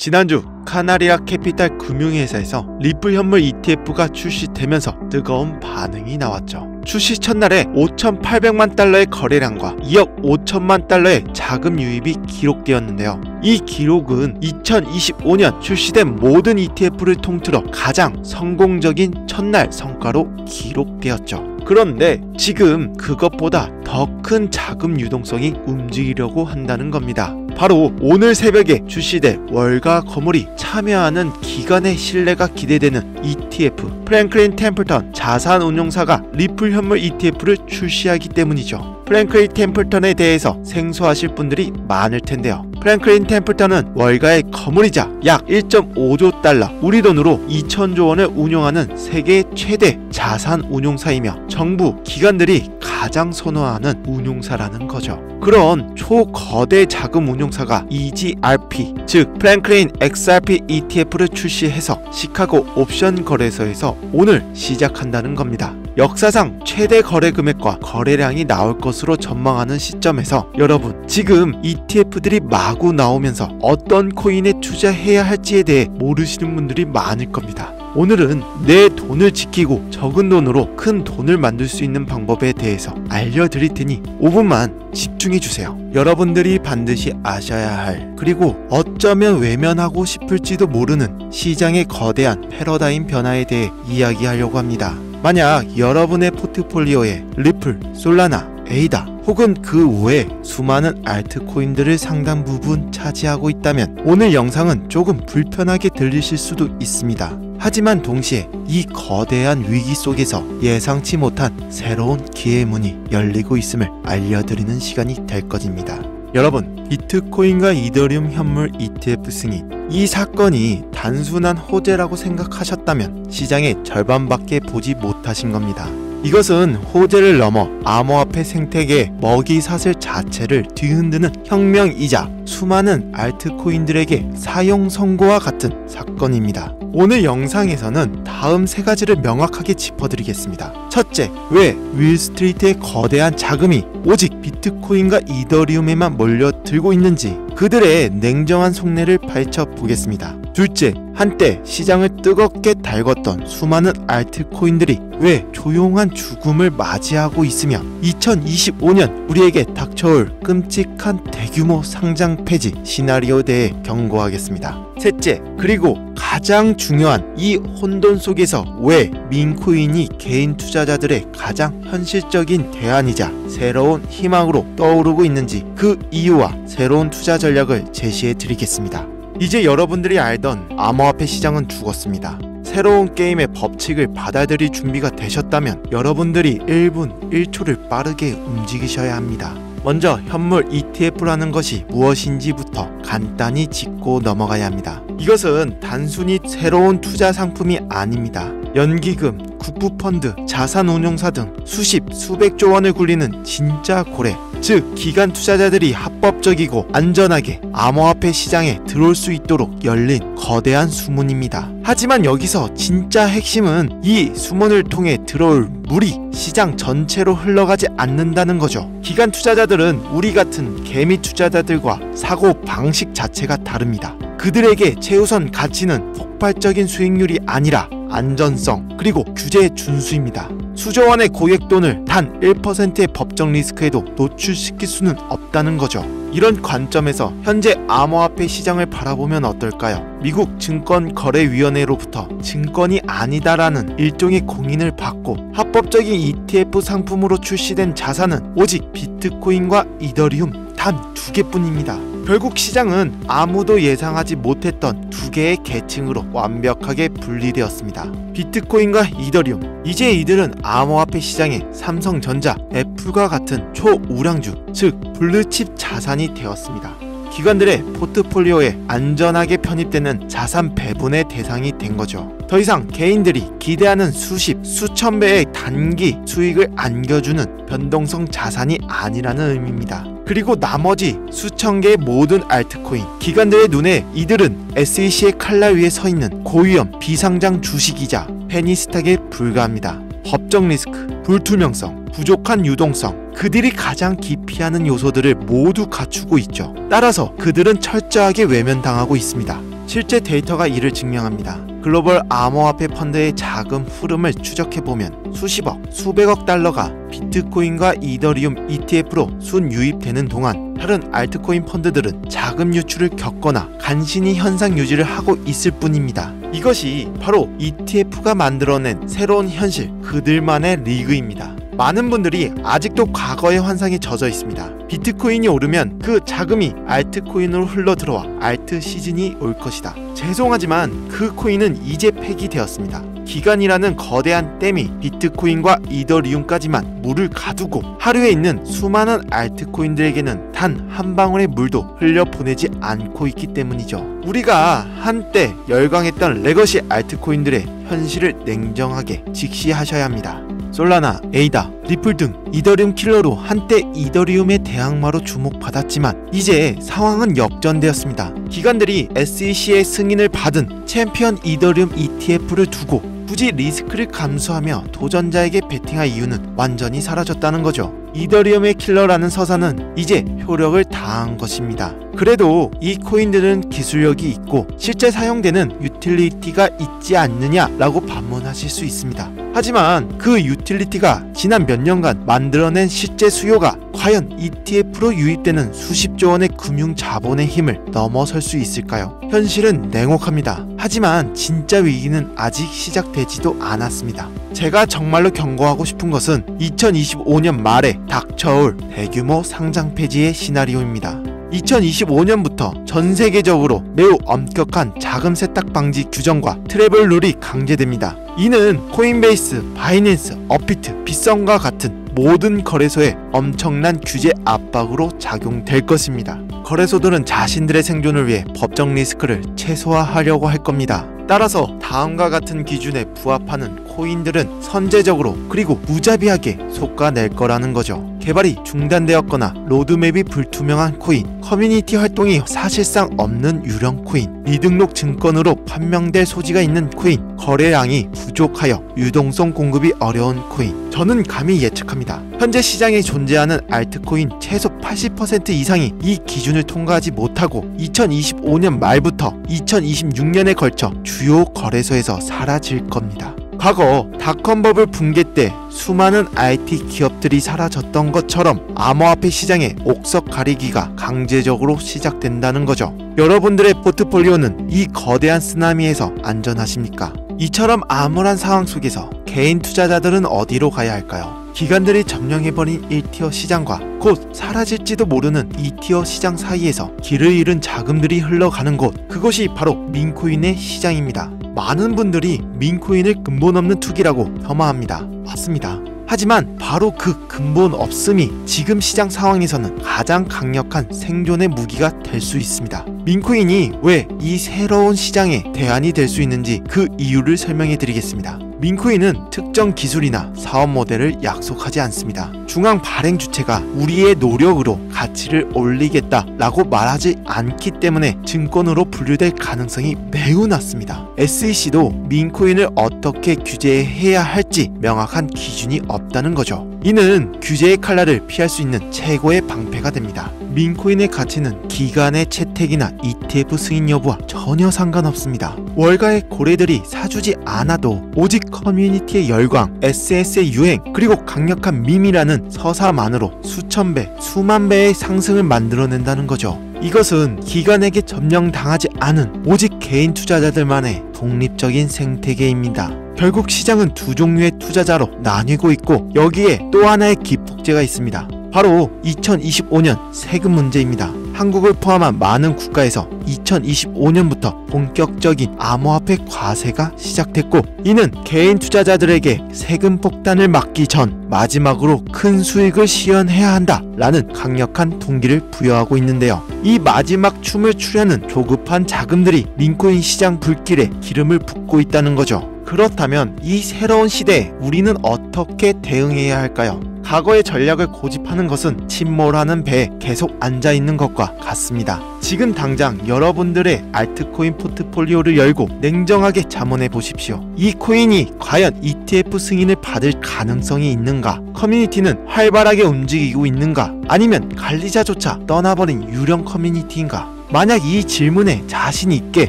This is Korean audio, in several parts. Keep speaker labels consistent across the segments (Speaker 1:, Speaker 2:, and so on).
Speaker 1: 지난주 카나리아 캐피탈 금융회사에서 리플 현물 ETF가 출시되면서 뜨거운 반응이 나왔죠. 출시 첫날에 5,800만 달러의 거래량과 2억 5천만 달러의 자금 유입이 기록되었는데요. 이 기록은 2025년 출시된 모든 ETF를 통틀어 가장 성공적인 첫날 성과로 기록되었죠. 그런데 지금 그것보다 더 큰 자금 유동성이 움직이려고 한다는 겁니다. 바로 오늘 새벽에 출시될 월가 거물이 참여하는 기관의 신뢰가 기대되는 ETF 프랭클린 템플턴 자산운용사가 리플 현물 ETF를 출시하기 때문이죠. 프랭클린 템플턴에 대해서 생소하실 분들이 많을 텐데요. 프랭클린 템플턴은 월가의 거물이자 약 1.5조 달러, 우리 돈으로 2천조 원을 운용하는 세계 최대 자산 운용사이며 정부, 기관들이 가장 선호하는 운용사라는 거죠. 그런 초거대 자금 운용사가 EGRP, 즉 프랭클린 XRP ETF를 출시해서 시카고 옵션 거래소에서 오늘 시작한다는 겁니다. 역사상 최대 거래 금액과 거래량이 나올 것으로 전망하는 시점에서 여러분, 지금 ETF들이 마구 나오면서 어떤 코인에 투자해야 할지에 대해 모르시는 분들이 많을 겁니다. 오늘은 내 돈을 지키고 적은 돈으로 큰 돈을 만들 수 있는 방법에 대해서 알려드릴 테니 5분만 집중해주세요. 여러분들이 반드시 아셔야 할, 그리고 어쩌면 외면하고 싶을지도 모르는 시장의 거대한 패러다임 변화에 대해 이야기하려고 합니다. 만약 여러분의 포트폴리오에 리플, 솔라나, 에이다 혹은 그 외에 수많은 알트코인들을 상당 부분 차지하고 있다면 오늘 영상은 조금 불편하게 들리실 수도 있습니다. 하지만 동시에 이 거대한 위기 속에서 예상치 못한 새로운 기회의 문이 열리고 있음을 알려드리는 시간이 될 것입니다. 여러분, 비트코인과 이더리움 현물 ETF 승인, 이 사건이 단순한 호재라고 생각하셨다면 시장의 절반밖에 보지 못하신 겁니다. 이것은 호재를 넘어 암호화폐 생태계의 먹이사슬 자체를 뒤흔드는 혁명이자 수많은 알트코인들에게 사용 선고와 같은 사건입니다. 오늘 영상에서는 다음 세 가지를 명확하게 짚어드리겠습니다. 첫째, 왜 윌스트리트의 거대한 자금이 오직 비트코인과 이더리움에만 몰려들고 있는지 그들의 냉정한 속내를 파헤쳐보겠습니다. 둘째, 한때 시장을 뜨겁게 달궜던 수많은 알트코인들이 왜 조용한 죽음을 맞이하고 있으며 2025년 우리에게 닥쳐올 끔찍한 대규모 상장 폐지 시나리오에 대해 경고하겠습니다. 셋째, 그리고 가장 중요한 이 혼돈 속에서 왜 민코인이 개인 투자자들의 가장 현실적인 대안이자 새로운 희망으로 떠오르고 있는지 그 이유와 새로운 투자 전략을 제시해 드리겠습니다. 이제 여러분들이 알던 암호화폐 시장은 죽었습니다. 새로운 게임의 법칙을 받아들일 준비가 되셨다면 여러분들이 1분 1초를 빠르게 움직이셔야 합니다. 먼저 현물 ETF라는 것이 무엇인지부터 간단히 짚고 넘어가야 합니다. 이것은 단순히 새로운 투자 상품이 아닙니다. 연기금, 국부펀드, 자산운용사 등 수백조 원을 굴리는 진짜 고래, 즉 기관 투자자들이 합법적이고 안전하게 암호화폐 시장에 들어올 수 있도록 열린 거대한 수문입니다. 하지만 여기서 진짜 핵심은 이 수문을 통해 들어올 물이 시장 전체로 흘러가지 않는다는 거죠. 기관 투자자들은 우리 같은 개미 투자자들과 사고 방식 자체가 다릅니다. 그들에게 최우선 가치는 폭발적인 수익률이 아니라 안전성 그리고 규제의 준수입니다. 수조 원의 고액돈을 단 1%의 법적 리스크에도 노출시킬 수는 없다는 거죠. 이런 관점에서 현재 암호화폐 시장을 바라보면 어떨까요? 미국 증권거래위원회로부터 증권이 아니다라는 일종의 공인을 받고 합법적인 ETF 상품으로 출시된 자산은 오직 비트코인과 이더리움 단 2개뿐입니다. 결국 시장은 아무도 예상하지 못했던 2개의 계층으로 완벽하게 분리되었습니다. 비트코인과 이더리움. 이제 이들은 암호화폐 시장의 삼성전자, 애플과 같은 초우량주, 즉 블루칩 자산이 되었습니다. 기관들의 포트폴리오에 안전하게 편입되는 자산 배분의 대상이 된 거죠. 더 이상 개인들이 기대하는 수천 배의 단기 수익을 안겨주는 변동성 자산이 아니라는 의미입니다. 그리고 나머지 수천 개의 모든 알트코인, 기관들의 눈에 이들은 SEC의 칼날 위에 서 있는 고위험 비상장 주식이자 페니스탁에 불과합니다. 법적 리스크, 불투명성, 부족한 유동성, 그들이 가장 기피하는 요소들을 모두 갖추고 있죠. 따라서 그들은 철저하게 외면당하고 있습니다. 실제 데이터가 이를 증명합니다. 글로벌 암호화폐 펀드의 자금 흐름을 추적해보면 수십억, 수백억 달러가 비트코인과 이더리움 ETF로 순유입되는 동안 다른 알트코인 펀드들은 자금 유출을 겪거나 간신히 현상 유지를 하고 있을 뿐입니다. 이것이 바로 ETF가 만들어낸 새로운 현실, 그들만의 리그입니다. 많은 분들이 아직도 과거의 환상에 젖어 있습니다. 비트코인이 오르면 그 자금이 알트코인으로 흘러들어와 알트 시즌이 올 것이다. 죄송하지만 그 코인은 이제 폐기되었습니다. 기간이라는 거대한 댐이 비트코인과 이더리움까지만 물을 가두고 하루에 있는 수많은 알트코인들에게는 단 한 방울의 물도 흘려보내지 않고 있기 때문이죠. 우리가 한때 열광했던 레거시 알트코인들의 현실을 냉정하게 직시하셔야 합니다. 솔라나, 에이다, 리플 등 이더리움 킬러로 한때 이더리움의 대항마로 주목받았지만 이제 상황은 역전되었습니다. 기관들이 SEC의 승인을 받은 챔피언 이더리움 ETF를 두고 굳이 리스크를 감수하며 도전자에게 베팅할 이유는 완전히 사라졌다는 거죠. 이더리움의 킬러라는 서사는 이제 효력을 다한 것입니다. 그래도 이 코인들은 기술력이 있고 실제 사용되는 유틸리티가 있지 않느냐라고 반문하실 수 있습니다. 하지만 그 유틸리티가 지난 몇 년간 만들어낸 실제 수요가 과연 ETF로 유입되는 수십조 원의 금융 자본의 힘을 넘어설 수 있을까요? 현실은 냉혹합니다. 하지만 진짜 위기는 아직 시작되지도 않았습니다. 제가 정말로 경고하고 싶은 것은 2025년 말에 닥쳐올 대규모 상장 폐지의 시나리오입니다. 2025년부터 전 세계적으로 매우 엄격한 자금 세탁 방지 규정과 트래블 룰이 강제됩니다. 이는 코인베이스, 바이낸스, 업비트, 빗썸과 같은 모든 거래소에 엄청난 규제 압박으로 작용될 것입니다. 거래소들은 자신들의 생존을 위해 법적 리스크를 최소화하려고 할 겁니다. 따라서 다음과 같은 기준에 부합하는 코인들은 선제적으로 그리고 무자비하게 솎아낼 거라는 거죠. 개발이 중단되었거나 로드맵이 불투명한 코인, 커뮤니티 활동이 사실상 없는 유령 코인, 미등록 증권으로 판명될 소지가 있는 코인, 거래량이 부족하여 유동성 공급이 어려운 코인. 저는 감히 예측합니다. 현재 시장에 존재하는 알트코인 최소 80% 이상이 이 기준을 통과하지 못하고 2025년 말부터 2026년에 걸쳐 주요 거래소에서 사라질 겁니다. 과거 닷컴 버블 붕괴 때 수많은 IT 기업들이 사라졌던 것처럼 암호화폐 시장의 옥석 가리기가 강제적으로 시작된다는 거죠. 여러분들의 포트폴리오는 이 거대한 쓰나미에서 안전하십니까? 이처럼 암울한 상황 속에서 개인 투자자들은 어디로 가야 할까요? 기관들이 점령해버린 1티어 시장과 곧 사라질지도 모르는 2티어 시장 사이에서 길을 잃은 자금들이 흘러가는 곳, 그것이 바로 민코인의 시장입니다. 많은 분들이 민코인을 근본 없는 투기라고 폄하합니다. 맞습니다. 하지만 바로 그 근본 없음이 지금 시장 상황에서는 가장 강력한 생존의 무기가 될 수 있습니다. 민코인이 왜 이 새로운 시장의 대안이 될 수 있는지 그 이유를 설명해 드리겠습니다. 민코인은 특정 기술이나 사업 모델을 약속하지 않습니다. 중앙 발행 주체가 우리의 노력으로 가치를 올리겠다라고 말하지 않기 때문에 증권으로 분류될 가능성이 매우 낮습니다. SEC도 민코인을 어떻게 규제해야 할지 명확한 기준이 없다는 거죠. 이는 규제의 칼날을 피할 수 있는 최고의 방패가 됩니다. 민코인의 가치는 기간의 채택이나 ETF 승인 여부와 전혀 상관없습니다. 월가의 고래들이 사주지 않아도 오직 커뮤니티의 열광, SNS의 유행, 그리고 강력한 밈이라는 서사만으로 수천 배, 수만 배의 상승을 만들어낸다는 거죠. 이것은 기관에게 점령당하지 않은 오직 개인 투자자들만의 독립적인 생태계입니다. 결국 시장은 두 종류의 투자자로 나뉘고 있고 여기에 또 하나의 기폭제가 있습니다. 바로 2025년 세금 문제입니다. 한국을 포함한 많은 국가에서 2025년부터 본격적인 암호화폐 과세가 시작됐고 이는 개인 투자자들에게 세금 폭탄을 막기 전 마지막으로 큰 수익을 실현해야 한다라는 강력한 동기를 부여하고 있는데요. 이 마지막 춤을 추려는 조급한 자금들이 민코인 시장 불길에 기름을 붓고 있다는 거죠. 그렇다면 이 새로운 시대에 우리는 어떻게 대응해야 할까요? 과거의 전략을 고집하는 것은 침몰하는 배에 계속 앉아있는 것과 같습니다. 지금 당장 여러분들의 알트코인 포트폴리오를 열고 냉정하게 자문해 보십시오. 이 코인이 과연 ETF 승인을 받을 가능성이 있는가? 커뮤니티는 활발하게 움직이고 있는가? 아니면 관리자조차 떠나버린 유령 커뮤니티인가? 만약 이 질문에 자신 있게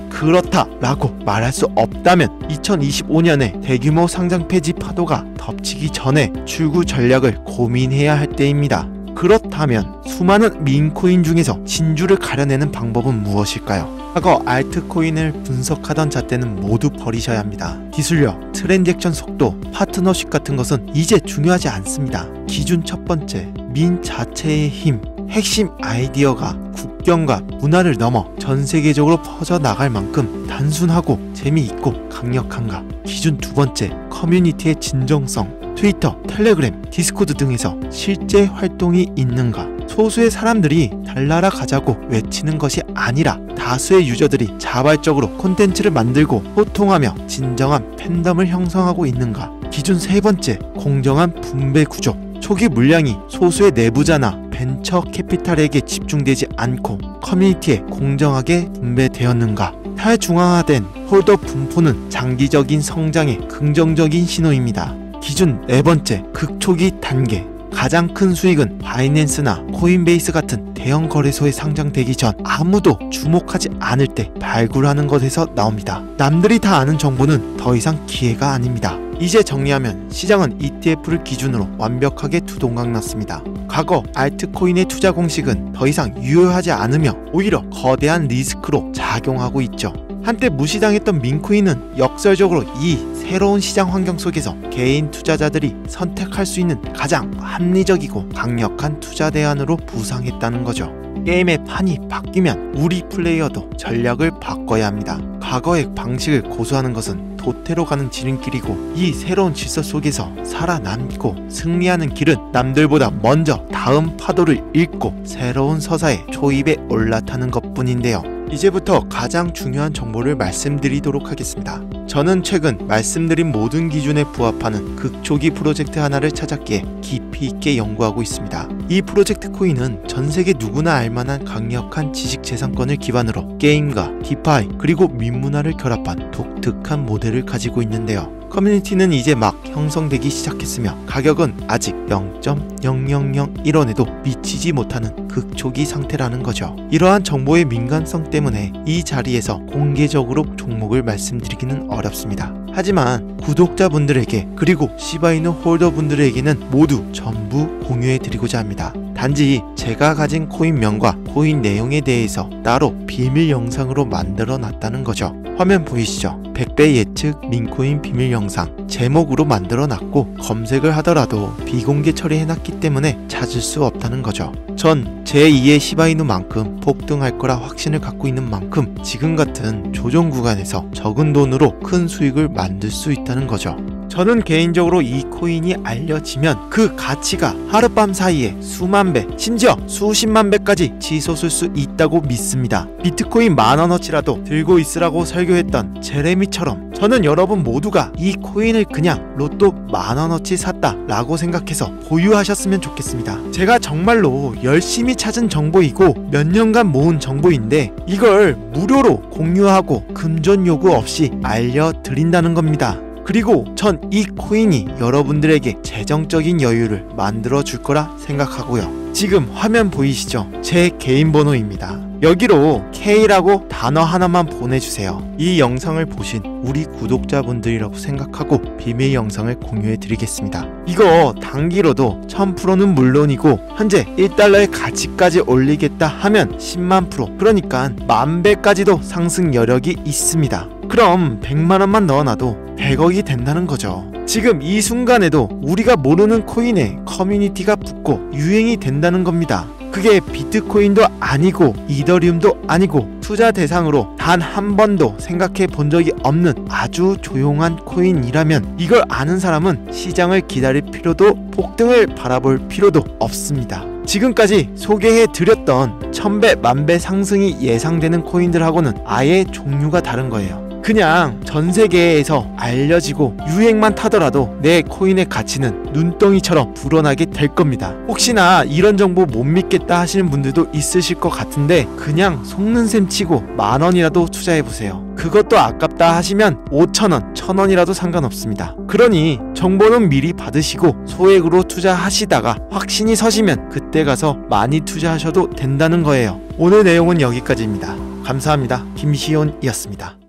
Speaker 1: 그렇다 라고 말할 수 없다면 2025년에 대규모 상장 폐지 파도가 덮치기 전에 출구 전략을 고민해야 할 때입니다. 그렇다면 수많은 민코인 중에서 진주를 가려내는 방법은 무엇일까요? 과거 알트코인을 분석하던 잣대는 모두 버리셔야 합니다. 기술력, 트랜잭션 속도, 파트너십 같은 것은 이제 중요하지 않습니다. 기준 첫 번째, 민 자체의 힘, 핵심 아이디어가 국경과 문화를 넘어 전 세계적으로 퍼져나갈 만큼 단순하고 재미있고 강력한가. 기준 두 번째, 커뮤니티의 진정성, 트위터, 텔레그램, 디스코드 등에서 실제 활동이 있는가. 소수의 사람들이 달나라 가자고 외치는 것이 아니라 다수의 유저들이 자발적으로 콘텐츠를 만들고 소통하며 진정한 팬덤을 형성하고 있는가. 기준 세 번째, 공정한 분배 구조. 초기 물량이 소수의 내부자나 벤처 캐피탈에게 집중되지 않고 커뮤니티에 공정하게 분배되었는가. 탈중앙화된 홀더 분포는 장기적인 성장의 긍정적인 신호입니다. 기준 네 번째, 극초기 단계. 가장 큰 수익은 바이낸스나 코인베이스 같은 대형 거래소에 상장되기 전 아무도 주목하지 않을 때 발굴하는 것에서 나옵니다. 남들이 다 아는 정보는 더 이상 기회가 아닙니다. 이제 정리하면 시장은 ETF를 기준으로 완벽하게 두동강 났습니다. 과거 알트코인의 투자 공식은 더 이상 유효하지 않으며 오히려 거대한 리스크로 작용하고 있죠. 한때 무시당했던 민코인은 역설적으로 이 새로운 시장 환경 속에서 개인 투자자들이 선택할 수 있는 가장 합리적이고 강력한 투자 대안으로 부상했다는 거죠. 게임의 판이 바뀌면 우리 플레이어도 전략을 바꿔야 합니다. 과거의 방식을 고수하는 것은 도태로 가는 지름길이고 이 새로운 질서 속에서 살아남고 승리하는 길은 남들보다 먼저 다음 파도를 읽고 새로운 서사의 초입에 올라타는 것뿐인데요. 이제부터 가장 중요한 정보를 말씀드리도록 하겠습니다. 저는 최근 말씀드린 모든 기준에 부합하는 극초기 프로젝트 하나를 찾았기에 깊이 있게 연구하고 있습니다. 이 프로젝트 코인은 전 세계 누구나 알만한 강력한 지식재산권을 기반으로 게임과 디파이 그리고 민문화를 결합한 독특한 모델을 가지고 있는데요. 커뮤니티는 이제 막 형성되기 시작했으며 가격은 아직 0.0001원에도 미치지 못하는 극초기 상태라는 거죠. 이러한 정보의 민감성 때문에 이 자리에서 공개적으로 종목을 말씀드리기는 어렵습니다. 하지만 구독자분들에게 그리고 시바이누 홀더분들에게는 모두 전부 공유해드리고자 합니다. 단지 제가 가진 코인명과 코인 내용에 대해서 따로 비밀 영상으로 만들어 놨다는 거죠. 화면 보이시죠? 100배 예측 민코인 비밀 영상 제목으로 만들어 놨고 검색을 하더라도 비공개 처리해놨기 때문에 찾을 수 없다는 거죠. 전 제2의 시바이누만큼 폭등할 거라 확신을 갖고 있는 만큼 지금 같은 조정 구간에서 적은 돈으로 큰 수익을 만들 수 있다는 거죠. 저는 개인적으로 이 코인이 알려지면 그 가치가 하룻밤 사이에 수만 배, 심지어 수십만 배까지 치솟을 수 있다고 믿습니다. 비트코인 10,000원어치라도 들고 있으라고 설교했던 제레미처럼 저는 여러분 모두가 이 코인을 그냥 로또 10,000원어치 샀다 라고 생각해서 보유하셨으면 좋겠습니다. 제가 정말로 열심히 찾은 정보이고 몇 년간 모은 정보인데 이걸 무료로 공유하고 금전 요구 없이 알려드린다는 겁니다. 그리고 전 이 코인이 여러분들에게 재정적인 여유를 만들어 줄 거라 생각하고요. 지금 화면 보이시죠? 제 개인 번호입니다. 여기로 K라고 단어 하나만 보내주세요. 이 영상을 보신 우리 구독자분들이라고 생각하고 비밀 영상을 공유해 드리겠습니다. 이거 단기로도 1000%는 물론이고 현재 1달러의 가치까지 올리겠다 하면 10만%, 그러니까 10,000배까지도 상승 여력이 있습니다. 그럼 100만원만 넣어놔도 100억이 된다는 거죠. 지금 이 순간에도 우리가 모르는 코인에 커뮤니티가 붙고 유행이 된다는 겁니다. 그게 비트코인도 아니고 이더리움도 아니고 투자 대상으로 단 한 번도 생각해 본 적이 없는 아주 조용한 코인이라면 이걸 아는 사람은 시장을 기다릴 필요도 폭등을 바라볼 필요도 없습니다. 지금까지 소개해 드렸던 1000배, 만배 상승이 예상되는 코인들하고는 아예 종류가 다른 거예요. 그냥 전 세계에서 알려지고 유행만 타더라도 내 코인의 가치는 눈덩이처럼 불어나게 될 겁니다. 혹시나 이런 정보 못 믿겠다 하시는 분들도 있으실 것 같은데 그냥 속는 셈 치고 10,000원이라도 투자해보세요. 그것도 아깝다 하시면 5,000원, 1,000원이라도 상관없습니다. 그러니 정보는 미리 받으시고 소액으로 투자하시다가 확신이 서시면 그때 가서 많이 투자하셔도 된다는 거예요. 오늘 내용은 여기까지입니다. 감사합니다. 김시온이었습니다.